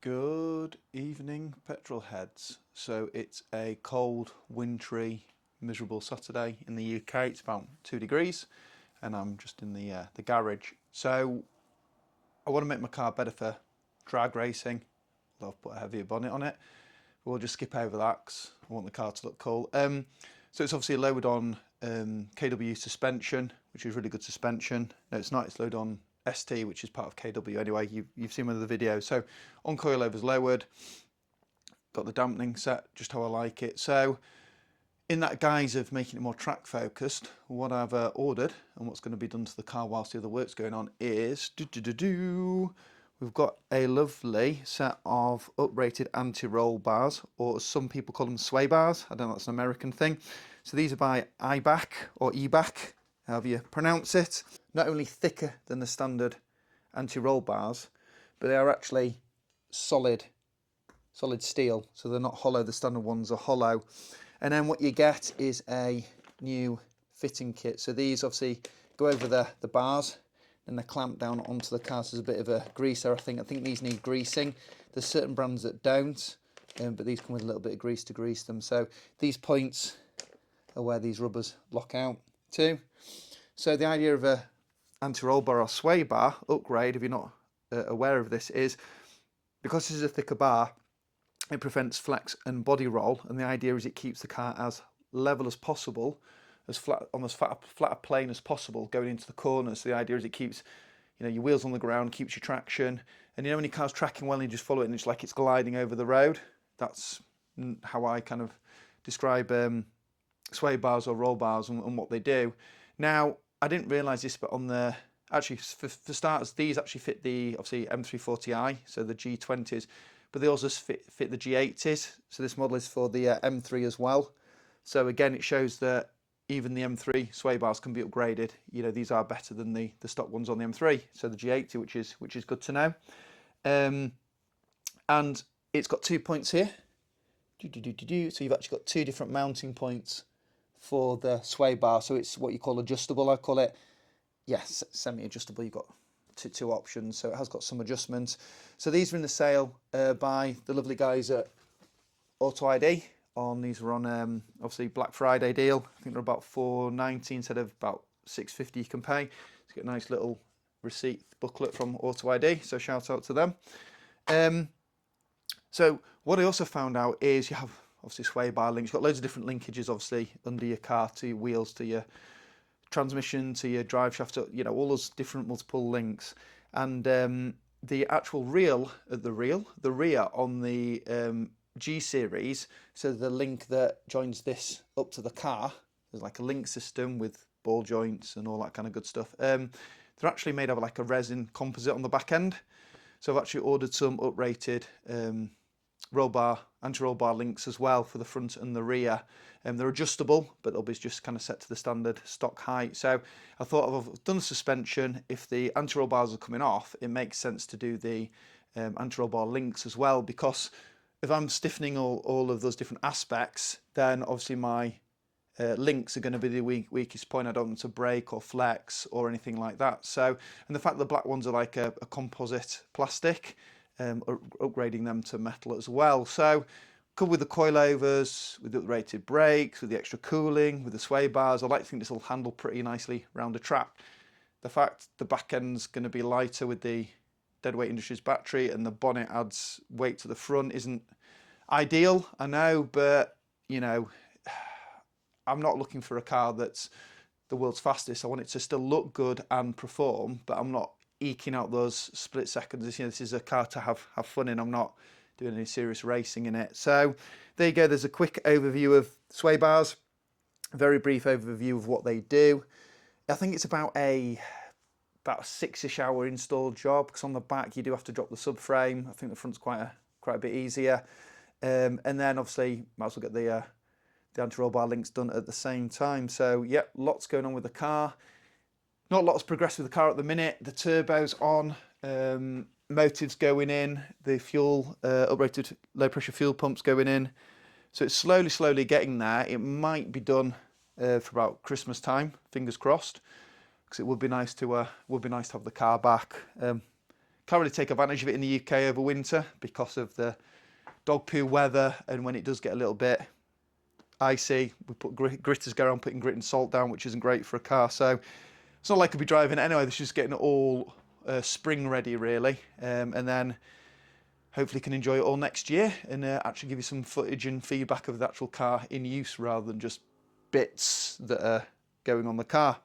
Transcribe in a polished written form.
Good evening, petrol heads. So it's a cold, wintry, miserable Saturday in the UK. It's about 2 degrees, and I'm just in the garage. So I want to make my car better for drag racing. I've put a heavier bonnet on it. We'll just skip over that because I want the car to look cool. So it's obviously loaded on KW suspension, which is really good suspension. No, it's not. It's loaded on ST, which is part of KW anyway. You've seen one of the videos. So on coilover's lowered. Got the dampening set just how I like it. So in that guise of making it more track focused, what I've ordered and what's going to be done to the car whilst the other work's going on is we've got a lovely set of uprated anti-roll bars, or as some people call them, sway bars. I don't know, that's an American thing. So these are by IBAC or EBAC, however you pronounce it. Not only thicker than the standard anti-roll bars, but they are actually solid steel. So they're not hollow. The standard ones are hollow. And then what you get is a new fitting kit. So these obviously go over the bars and they're clamped down onto the car. So there's a bit of a grease there. I think these need greasing. There's certain brands that don't, but these come with a little bit of grease to grease them. So these points are where these rubbers lock out to. So the idea of a anti-roll bar or sway bar upgrade, if you're not aware of this, is because this is a thicker bar, it prevents flex and body roll, and the idea is it keeps the car as level as possible, as flat, on as flat a plane as possible going into the corners. So the idea is it keeps, your wheels on the ground, keeps your traction, and when your car's tracking well and you just follow it and it's like it's gliding over the road. That's how I kind of describe sway bars or roll bars and what they do. Now, I didn't realise this, but actually for starters, these actually fit the obviously M340i, so the G20s. But they also fit the G80s. So this model is for the M3 as well. So again, it shows that even the M3 sway bars can be upgraded. These are better than the stock ones on the M3. So the G80, which is good to know. And it's got 2 points here. So you've actually got 2 different mounting points for the sway bar. So it's what you call adjustable. I call it, yes, semi-adjustable. You've got two options, so it has got some adjustments. So these are in the sale by the lovely guys at Auto ID. These were on obviously Black Friday deal. I think they're about $4.90 instead of about $6.50 you can pay. It's got a nice little receipt booklet from Auto ID, so shout out to them. So what I also found out is you have obviously sway bar links. You've got loads of different linkages obviously under your car, to your wheels, to your transmission, to your drive shaft, all those different multiple links. And the actual the rear on the G series, so the link that joins this up to the car, there's like a link system with ball joints and all that kind of good stuff. They're actually made of like a resin composite on the back end. So I've actually ordered some uprated anti-roll bar links as well for the front and the rear. They're adjustable, but they'll be just kind of set to the standard stock height. So I thought, I've done the suspension. If the anti-roll bars are coming off, it makes sense to do the anti-roll bar links as well, because if I'm stiffening all of those different aspects, then obviously my links are going to be the weakest point. I don't want to break or flex or anything like that. So, and the fact that the black ones are like a composite plastic, upgrading them to metal as well. So coupled with the coilovers, with the rated brakes, with the extra cooling, with the sway bars, I like to think this will handle pretty nicely around a track. The fact the back end's going to be lighter with the Deadweight Industries battery and the bonnet adds weight to the front isn't ideal, I know, but I'm not looking for a car that's the world's fastest. I want it to still look good and perform, but I'm not eking out those split seconds. This is a car to have fun in. I'm not doing any serious racing in it. So there you go. There's a quick overview of sway bars, a very brief overview of what they do. I think it's about a 6-ish hour install job, because on the back you do have to drop the subframe. I think the front's quite a bit easier. And then obviously might as well get the anti-roll bar links done at the same time. So yeah, lots going on with the car. Not lots progressed with the car at the minute. The turbo's on, motives going in, the fuel, uprated low pressure fuel pumps going in. So it's slowly getting there. It might be done for about Christmas time, fingers crossed. because it would be nice to have the car back. Can't really take advantage of it in the UK over winter because of the dog poo weather, and when it does get a little bit icy, we put gritters go around putting grit and salt down, which isn't great for a car. So it's not like I'll be driving it anyway. This is just getting it all spring ready, really, and then hopefully can enjoy it all next year and actually give you some footage and feedback of the actual car in use rather than just bits that are going on the car.